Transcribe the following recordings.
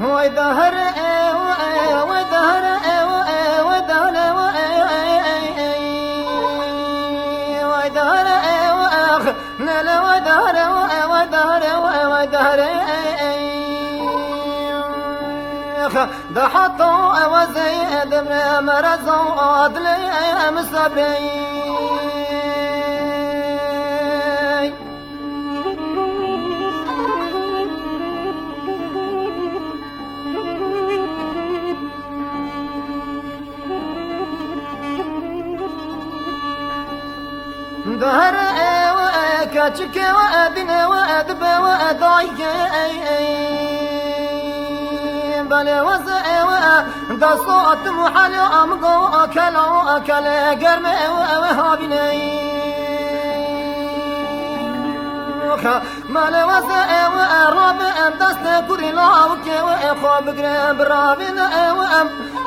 ويدهر ويدهر ويدهر ويدهر لا ويدهر ويدهر ويدهر ده حطوا وزيد من مرزوا عدلي مصبري دهر كاتشك وأدنى وأدب وأدعي بلا وزع دا صوت محل أمقو أكلو أكل قرم وهابني مال وزع وأراب دست كوري لاوك وأخواب قرب رابن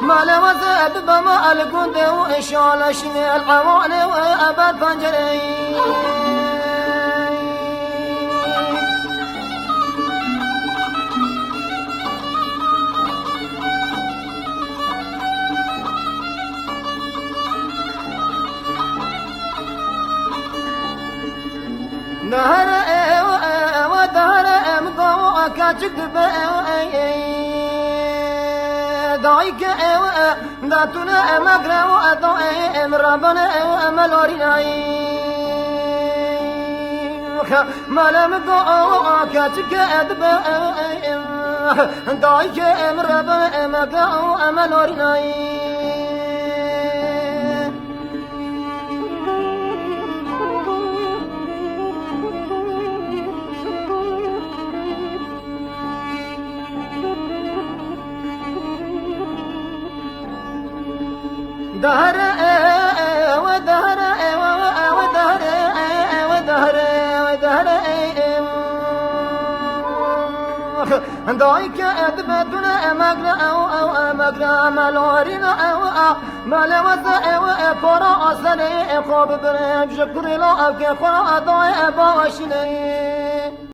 مال وزع بما القند وإشال شني العوان وأبد فنجري دهر ودهر مقوى كاتشك دايك داتنا مقرا وأدوئي مرابنا وملورينا مالا مقوى كاتشك دايك مرابنا مقرا وملورينا دهر ودهر ودهر ودهر ودهر دايك أدبتنا مقرأ أو مقرأ ملورنا أو ملوث وقرأ سنة قاب برم شكر لا أبكي قرأ ضاي باشني